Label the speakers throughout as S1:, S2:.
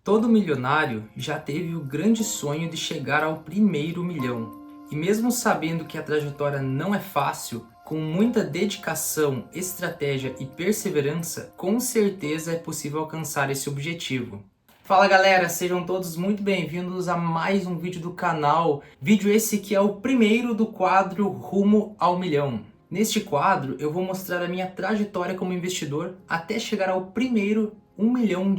S1: Todo milionário já teve o grande sonho de chegar ao primeiro milhão. E mesmo sabendo que a trajetória não é fácil, com muita dedicação, estratégia e perseverança, com certeza é possível alcançar esse objetivo. Fala galera, sejam todos muito bem-vindos a mais um vídeo do canal. Vídeo esse que é o primeiro do quadro Rumo ao Milhão. Neste quadro eu vou mostrar a minha trajetória como investidor até chegar ao primeiro R$ 1 milhão.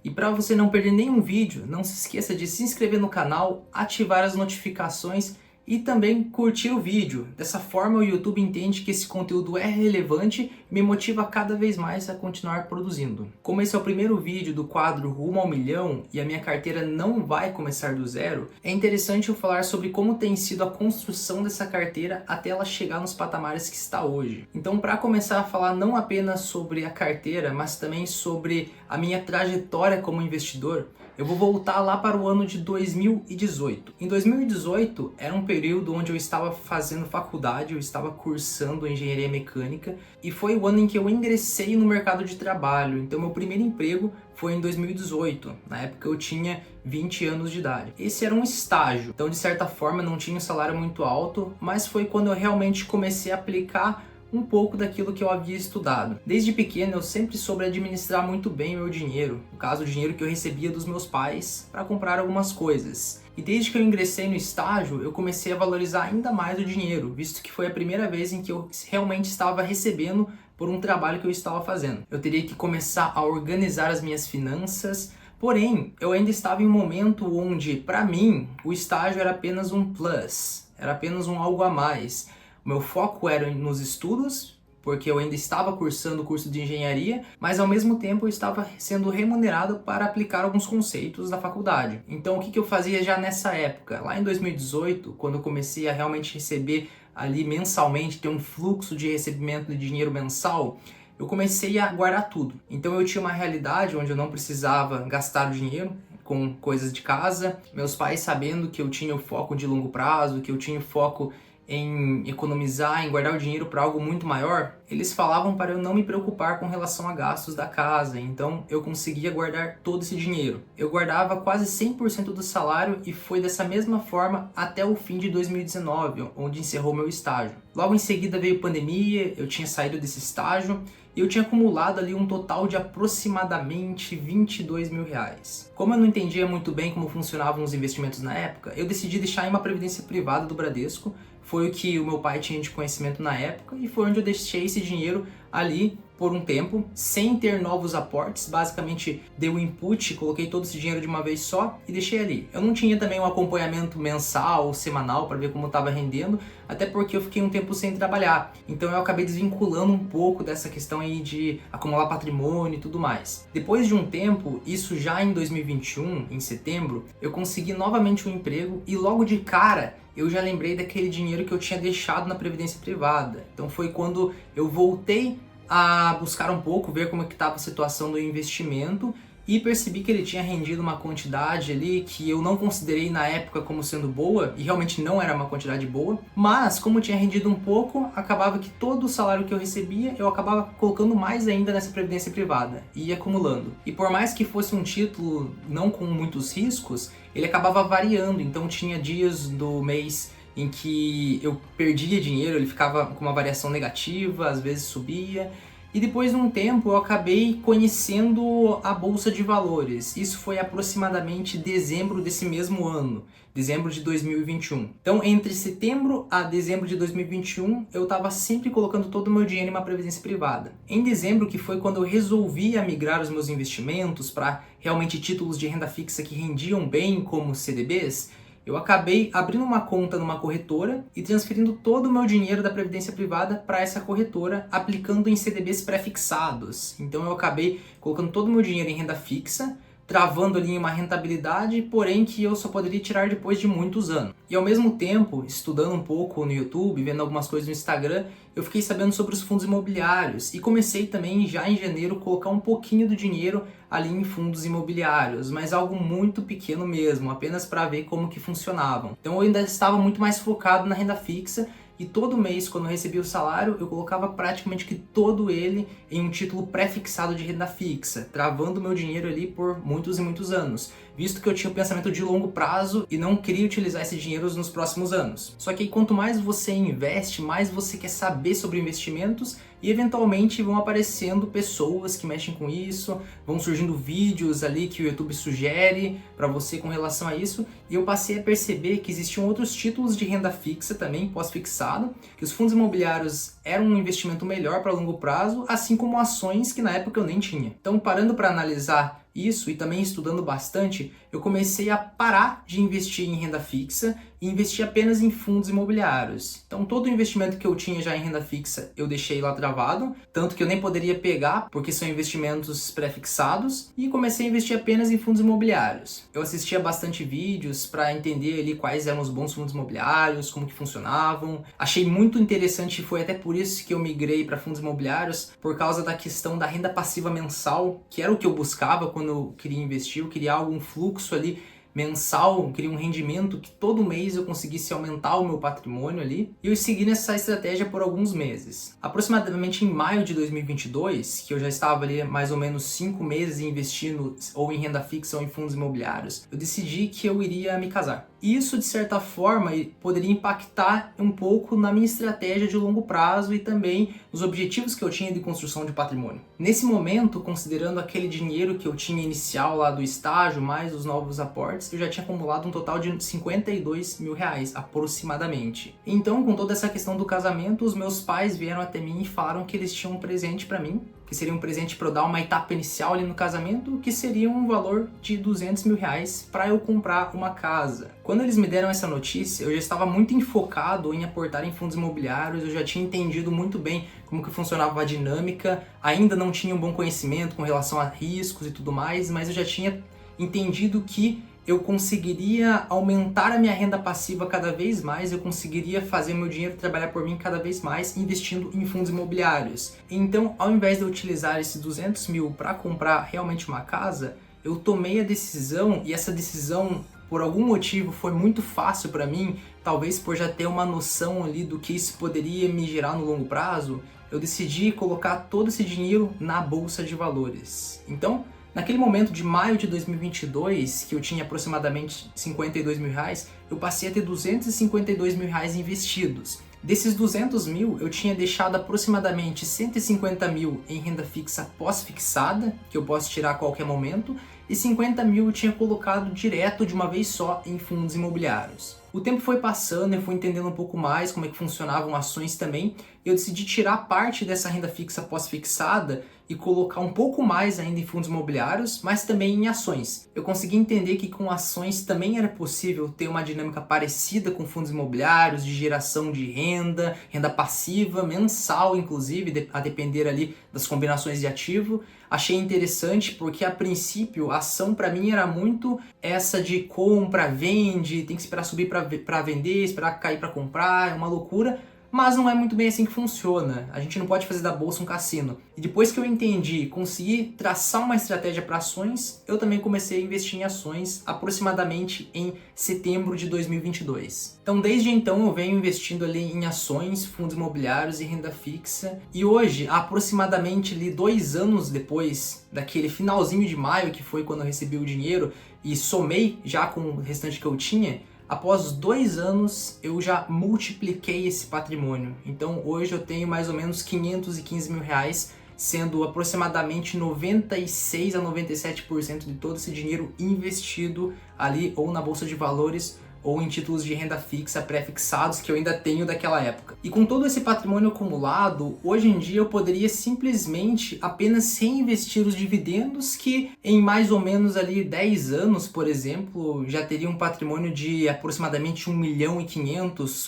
S1: E para você não perder nenhum vídeo, não se esqueça de se inscrever no canal, ativar as notificações e também curtir o vídeo. Dessa forma o YouTube entende que esse conteúdo é relevante e me motiva cada vez mais a continuar produzindo. Como esse é o primeiro vídeo do quadro Rumo ao Milhão e a minha carteira não vai começar do zero, é interessante eu falar sobre como tem sido a construção dessa carteira até ela chegar nos patamares que está hoje. Então, para começar a falar não apenas sobre a carteira, mas também sobre a minha trajetória como investidor, eu vou voltar lá para o ano de 2018. Em 2018 era um período onde eu estava fazendo faculdade, eu estava cursando engenharia mecânica e foi o ano em que eu ingressei no mercado de trabalho. Então meu primeiro emprego foi em 2018, na época eu tinha 20 anos de idade. Esse era um estágio, então de certa forma não tinha um salário muito alto, mas foi quando eu realmente comecei a aplicar um pouco daquilo que eu havia estudado. Desde pequeno eu sempre soube administrar muito bem o meu dinheiro, no caso o dinheiro que eu recebia dos meus pais para comprar algumas coisas. E desde que eu ingressei no estágio, eu comecei a valorizar ainda mais o dinheiro, visto que foi a primeira vez em que eu realmente estava recebendo por um trabalho que eu estava fazendo. Eu teria que começar a organizar as minhas finanças, porém eu ainda estava em um momento onde, para mim, o estágio era apenas um plus, era apenas um algo a mais. O meu foco era nos estudos, porque eu ainda estava cursando o curso de engenharia, mas ao mesmo tempo eu estava sendo remunerado para aplicar alguns conceitos da faculdade. Então o que eu fazia já nessa época? Lá em 2018, quando eu comecei a realmente receber ali mensalmente, ter um fluxo de recebimento de dinheiro mensal, eu comecei a guardar tudo. Então eu tinha uma realidade onde eu não precisava gastar o dinheiro com coisas de casa, meus pais sabendo que eu tinha o foco de longo prazo, que eu tinha o foco em economizar, em guardar o dinheiro para algo muito maior, eles falavam para eu não me preocupar com relação a gastos da casa, então eu conseguia guardar todo esse dinheiro. Eu guardava quase 100% do salário e foi dessa mesma forma até o fim de 2019, onde encerrou meu estágio. Logo em seguida veio pandemia, eu tinha saído desse estágio e eu tinha acumulado ali um total de aproximadamente R$ 22 mil. Como eu não entendia muito bem como funcionavam os investimentos na época, eu decidi deixar em uma previdência privada do Bradesco. Foi o que o meu pai tinha de conhecimento na época e foi onde eu deixei esse dinheiro ali por um tempo, sem ter novos aportes. Basicamente dei o input, coloquei todo esse dinheiro de uma vez só e deixei ali. Eu não tinha também um acompanhamento mensal ou semanal para ver como estava rendendo, até porque eu fiquei um tempo sem trabalhar. Então eu acabei desvinculando um pouco dessa questão aí de acumular patrimônio e tudo mais. Depois de um tempo, isso já em 2021, em setembro, eu consegui novamente um emprego e logo de cara eu já lembrei daquele dinheiro que eu tinha deixado na previdência privada. Então foi quando eu voltei a buscar um pouco, ver como é que estava a situação do investimento e percebi que ele tinha rendido uma quantidade ali que eu não considerei na época como sendo boa, e realmente não era uma quantidade boa, mas como tinha rendido um pouco, acabava que todo o salário que eu recebia, eu acabava colocando mais ainda nessa previdência privada, e ia acumulando. E por mais que fosse um título não com muitos riscos, ele acabava variando, então tinha dias do mês em que eu perdia dinheiro, ele ficava com uma variação negativa, às vezes subia. E depois de um tempo eu acabei conhecendo a Bolsa de Valores. Isso foi aproximadamente dezembro desse mesmo ano, dezembro de 2021. Então, entre setembro a dezembro de 2021, eu estava sempre colocando todo o meu dinheiro em uma previdência privada. Em dezembro, que foi quando eu resolvi migrar os meus investimentos para realmente títulos de renda fixa que rendiam bem, como CDBs, eu acabei abrindo uma conta numa corretora e transferindo todo o meu dinheiro da previdência privada para essa corretora, aplicando em CDBs pré-fixados. Então eu acabei colocando todo o meu dinheiro em renda fixa, travando ali uma rentabilidade, porém que eu só poderia tirar depois de muitos anos. E ao mesmo tempo, estudando um pouco no YouTube, vendo algumas coisas no Instagram, eu fiquei sabendo sobre os fundos imobiliários e comecei também já em janeiro colocar um pouquinho do dinheiro ali em fundos imobiliários, mas algo muito pequeno mesmo, apenas para ver como que funcionavam. Então eu ainda estava muito mais focado na renda fixa e todo mês, quando eu recebia o salário, eu colocava praticamente que todo ele em um título pré-fixado de renda fixa, travando meu dinheiro ali por muitos e muitos anos, visto que eu tinha o pensamento de longo prazo e não queria utilizar esse dinheiro nos próximos anos. Só que aí, quanto mais você investe, mais você quer saber sobre investimentos e eventualmente vão aparecendo pessoas que mexem com isso, vão surgindo vídeos ali que o YouTube sugere para você com relação a isso, e eu passei a perceber que existiam outros títulos de renda fixa também, pós-fixado, que os fundos imobiliários eram um investimento melhor para longo prazo, assim como ações que na época eu nem tinha. Então, parando para analisar isso e também estudando bastante, eu comecei a parar de investir em renda fixa e investir apenas em fundos imobiliários. Então todo o investimento que eu tinha já em renda fixa eu deixei lá travado, tanto que eu nem poderia pegar porque são investimentos pré-fixados, e comecei a investir apenas em fundos imobiliários. Eu assistia bastante vídeos para entender ali quais eram os bons fundos imobiliários, como que funcionavam. Achei muito interessante e foi até por isso que eu migrei para fundos imobiliários, por causa da questão da renda passiva mensal, que era o que eu buscava quando eu queria investir. Eu queria algum fluxo ali mensal, eu queria um rendimento que todo mês eu conseguisse aumentar o meu patrimônio ali, e eu segui nessa estratégia por alguns meses. Aproximadamente em maio de 2022, que eu já estava ali mais ou menos 5 meses investindo ou em renda fixa ou em fundos imobiliários, eu decidi que eu iria me casar. E isso, de certa forma, poderia impactar um pouco na minha estratégia de longo prazo e também nos objetivos que eu tinha de construção de patrimônio. Nesse momento, considerando aquele dinheiro que eu tinha inicial lá do estágio, mais os novos aportes, eu já tinha acumulado um total de 52 mil reais, aproximadamente. Então, com toda essa questão do casamento, os meus pais vieram até mim e falaram que eles tinham um presente para mim, que seria um presente para eu dar uma etapa inicial ali no casamento, que seria um valor de 200 mil reais para eu comprar uma casa. Quando eles me deram essa notícia, eu já estava muito enfocado em aportar em fundos imobiliários, eu já tinha entendido muito bem como que funcionava a dinâmica, ainda não tinha um bom conhecimento com relação a riscos e tudo mais, mas eu já tinha entendido que eu conseguiria aumentar a minha renda passiva cada vez mais, eu conseguiria fazer meu dinheiro trabalhar por mim cada vez mais investindo em fundos imobiliários. Então, ao invés de eu utilizar esses 200 mil para comprar realmente uma casa, eu tomei a decisão, e essa decisão, por algum motivo, foi muito fácil para mim, talvez por já ter uma noção ali do que isso poderia me gerar no longo prazo, eu decidi colocar todo esse dinheiro na bolsa de valores. Então, naquele momento de maio de 2022, que eu tinha aproximadamente 52 mil reais, eu passei a ter 252 mil reais investidos. Desses 200 mil, eu tinha deixado aproximadamente 150 mil em renda fixa pós-fixada, que eu posso tirar a qualquer momento, e 50 mil eu tinha colocado direto de uma vez só em fundos imobiliários. O tempo foi passando, eu fui entendendo um pouco mais como é que funcionavam ações também, e eu decidi tirar parte dessa renda fixa pós-fixada e colocar um pouco mais ainda em fundos imobiliários, mas também em ações. Eu consegui entender que com ações também era possível ter uma dinâmica parecida com fundos imobiliários, de geração de renda, renda passiva, mensal inclusive, a depender ali das combinações de ativo. Achei interessante porque a princípio a ação para mim era muito essa de compra, vende, tem que esperar subir para vender, esperar cair para comprar, é uma loucura. Mas não é muito bem assim que funciona. A gente não pode fazer da bolsa um cassino. E depois que eu entendi, consegui traçar uma estratégia para ações, eu também comecei a investir em ações aproximadamente em setembro de 2022. Então, desde então, eu venho investindo ali em ações, fundos imobiliários e renda fixa. E hoje, aproximadamente ali 2 anos depois daquele finalzinho de maio, que foi quando eu recebi o dinheiro e somei já com o restante que eu tinha, após 2 anos, eu já multipliquei esse patrimônio. Então, hoje eu tenho mais ou menos 515 mil reais, sendo aproximadamente 96 a 97% de todo esse dinheiro investido ali ou na bolsa de valores ou em títulos de renda fixa pré-fixados que eu ainda tenho daquela época. E com todo esse patrimônio acumulado, hoje em dia eu poderia simplesmente apenas reinvestir os dividendos que em mais ou menos ali 10 anos, por exemplo, já teria um patrimônio de aproximadamente 1,5 milhão,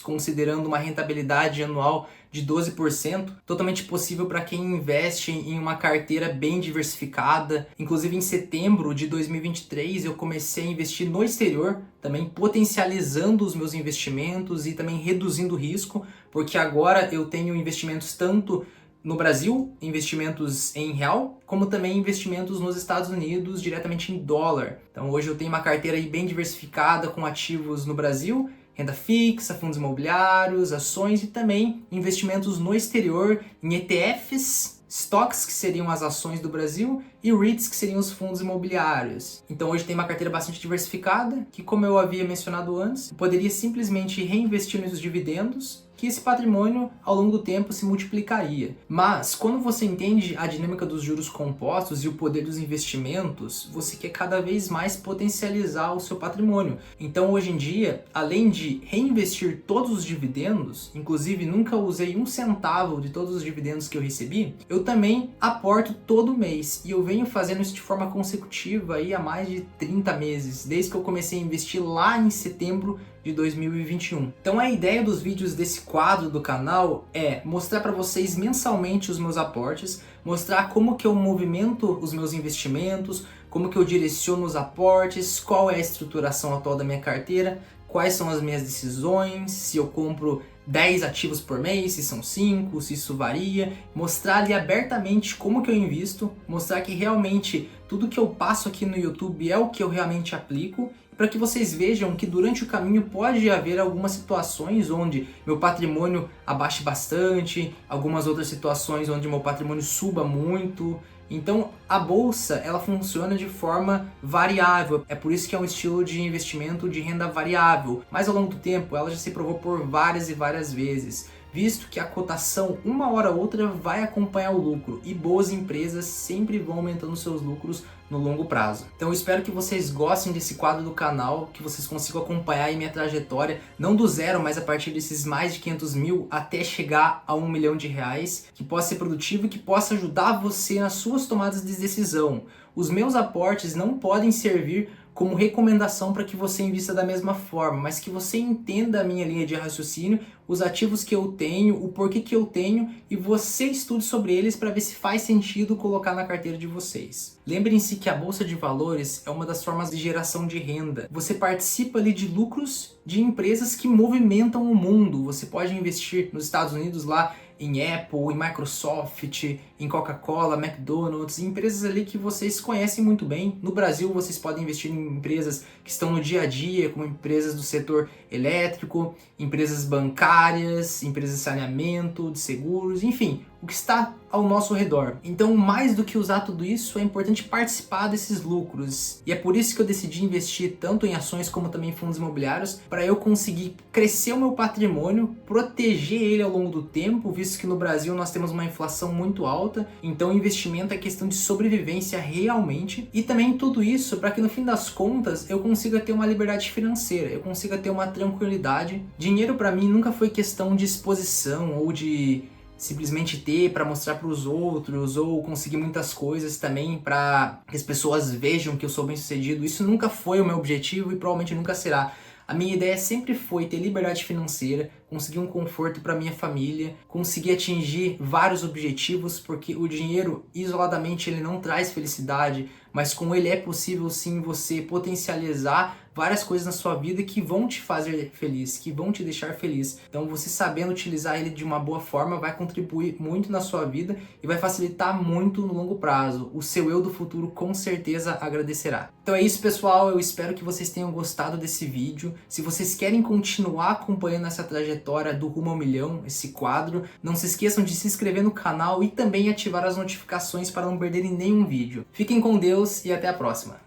S1: considerando uma rentabilidade anual de 12%, totalmente possível para quem investe em uma carteira bem diversificada. Inclusive em setembro de 2023 eu comecei a investir no exterior, também potencializando os meus investimentos e também reduzindo o risco, porque agora eu tenho investimentos tanto no Brasil, investimentos em real, como também investimentos nos Estados Unidos diretamente em dólar. Então hoje eu tenho uma carteira aí bem diversificada com ativos no Brasil renda fixa, fundos imobiliários, ações e também investimentos no exterior em ETFs, stocks, que seriam as ações do Brasil, e REITs, que seriam os fundos imobiliários. Então hoje tem uma carteira bastante diversificada, que, como eu havia mencionado antes, eu poderia simplesmente reinvestir nos dividendos, que esse patrimônio ao longo do tempo se multiplicaria. Mas quando você entende a dinâmica dos juros compostos e o poder dos investimentos, você quer cada vez mais potencializar o seu patrimônio. Então hoje em dia, além de reinvestir todos os dividendos, inclusive nunca usei um centavo de todos os dividendos que eu recebi, eu também aporto todo mês, e eu venho fazendo isso de forma consecutiva aí há mais de 30 meses, desde que eu comecei a investir lá em setembro de 2021. Então a ideia dos vídeos desse quadro do canal é mostrar para vocês mensalmente os meus aportes, mostrar como que eu movimento os meus investimentos, como que eu direciono os aportes, qual é a estruturação atual da minha carteira, quais são as minhas decisões, se eu compro 10 ativos por mês, se são 5, se isso varia, mostrar ali abertamente como que eu invisto, mostrar que realmente tudo que eu passo aqui no YouTube é o que eu realmente aplico, para que vocês vejam que durante o caminho pode haver algumas situações onde meu patrimônio abaixe bastante, algumas outras situações onde meu patrimônio suba muito. Então a bolsa, ela funciona de forma variável, é por isso que é um estilo de investimento de renda variável, mas ao longo do tempo ela já se provou por várias e várias vezes, visto que a cotação uma hora ou outra vai acompanhar o lucro e boas empresas sempre vão aumentando seus lucros no longo prazo. Então eu espero que vocês gostem desse quadro do canal, que vocês consigam acompanhar aí minha trajetória, não do zero, mas a partir desses mais de 500 mil até chegar a R$1 milhão, que possa ser produtivo e que possa ajudar você nas suas tomadas de decisão. Os meus aportes não podem servir como recomendação para que você invista da mesma forma, mas que você entenda a minha linha de raciocínio, os ativos que eu tenho, o porquê que eu tenho, e você estude sobre eles para ver se faz sentido colocar na carteira de vocês. Lembrem-se que a Bolsa de Valores é uma das formas de geração de renda. Você participa ali de lucros de empresas que movimentam o mundo. Você pode investir nos Estados Unidos lá em Apple, em Microsoft, em Coca-Cola, McDonald's, empresas ali que vocês conhecem muito bem. No Brasil vocês podem investir em empresas que estão no dia a dia, como empresas do setor elétrico, empresas bancárias, empresas de saneamento, de seguros, enfim, o que está ao nosso redor. Então, mais do que usar tudo isso, é importante participar desses lucros. E é por isso que eu decidi investir tanto em ações como também em fundos imobiliários, para eu conseguir crescer o meu patrimônio, proteger ele ao longo do tempo, visto que no Brasil nós temos uma inflação muito alta, então investimento é questão de sobrevivência realmente. E também tudo isso para que no fim das contas eu consiga ter uma liberdade financeira, eu consiga ter uma tranquilidade. Dinheiro para mim nunca foi questão de exposição ou de simplesmente ter para mostrar para os outros, ou conseguir muitas coisas também para que as pessoas vejam que eu sou bem sucedido. Isso nunca foi o meu objetivo e provavelmente nunca será. A minha ideia sempre foi ter liberdade financeira, conseguir um conforto para minha família, conseguir atingir vários objetivos, porque o dinheiro isoladamente ele não traz felicidade, mas com ele é possível sim você potencializar várias coisas na sua vida que vão te fazer feliz, que vão te deixar feliz. Então você sabendo utilizar ele de uma boa forma vai contribuir muito na sua vida e vai facilitar muito no longo prazo. O seu eu do futuro com certeza agradecerá. Então é isso, pessoal, eu espero que vocês tenham gostado desse vídeo. Se vocês querem continuar acompanhando essa trajetória do Rumo ao Milhão, esse quadro, não se esqueçam de se inscrever no canal e também ativar as notificações para não perderem nenhum vídeo. Fiquem com Deus e até a próxima!